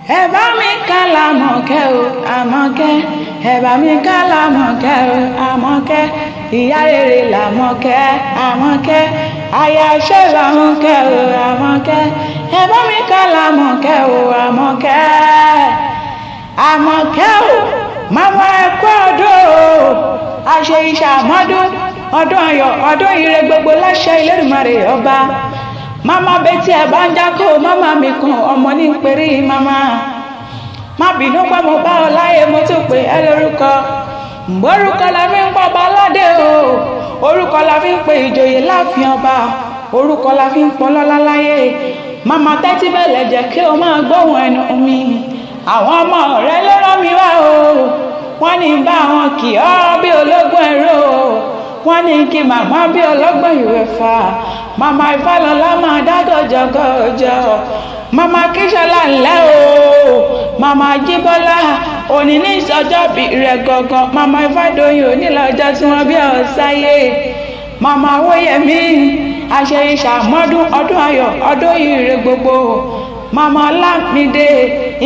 ẹ bá mi ká l'Àmọ̀kẹ́ o Àmọ̀kẹ́, ẹ bá mi ká l'Àmọ̀kẹ́ o Àmọ̀kẹ́, ìyá rere l'Àmọ̀kẹ́ Àmọ̀kẹ́, aya iṣẹ́ l'Àmọ̀kẹ́ o Àmọ̀kẹ́, ẹ bá mi ká l'Àmọ̀kẹ́ o Àmọ̀kẹ́. Àmọ̀kẹ́ o mama ẹ kú ọdún o, àṣẹ ìṣàmọ́dún ọdún ayọ̀ ọdún ire gbogbo láṣẹ Elédùmarè ọba. Mama betí ẹ bá ń jákò mama mi kan ọmọ ní péré mama. Má bínú pé mo bá ọ láyé mo tún pè ẹ́ lórúkọ. Orúkọ la fi ń pọ̀ ọba aládé o, orúkọ la fi ń pe ìjòyè láàfin ọba, orúkọ la fi ń pọ̀ lọ́lá láyé. Mama tẹ́tí bẹ̀lẹ̀ jẹ́ kí o máa gbóhùn ẹnu mi. Àwọn ọmọ rẹ ló rán mi wá o, wọ́n ní bá wọn kì ọ́ bí ológun ẹ̀rọ, wọ́n ní kí màmá bí ọlọ́gbọ́n ìwẹ̀fà. Mama Ìfálọlá máa dádọ̀ jọgọjọ, mama Kíṣọlá ńlẹ́ o, mama Jíbọ́lá òní ní ìsọjọ́bí rẹ̀ gangan, mama Ìfádòyìn òní lọ́jọ́ tí wọ́n bí ọ sáyé. Mama Owóyẹmí àṣẹ ìṣàmọ́dún ọdún ayọ̀ ọdún ire gbogbo. Mama Ọlámídé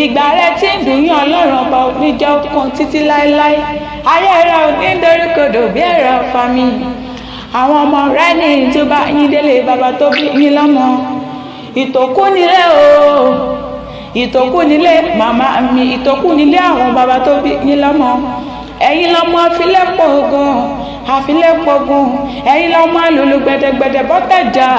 ìgbà rẹ tí ń dùn yín Ọlọ́run ọba oníjọ́ kan títí láéláé, ayé rẹ ò ní doríkodò bí ẹ̀rọ fami. Àwọn ọmọ rẹ ní ìtúbà yín délé bàbá tó bí yín lọ́mọ. Ìtòkú nílé o, ìtòkú nílé màmá mi, ìtòkú nílé àwọn bàbá tó bí yín lọ́mọ. Ẹ̀yin lọ́mọ àfilẹ́pọ̀gùn, àfilẹ́pọ̀gùn, ẹ̀yin lọ́mọ àlùlù gbẹ̀dẹ̀gbẹ̀dẹ̀ bọ́tẹ̀jà.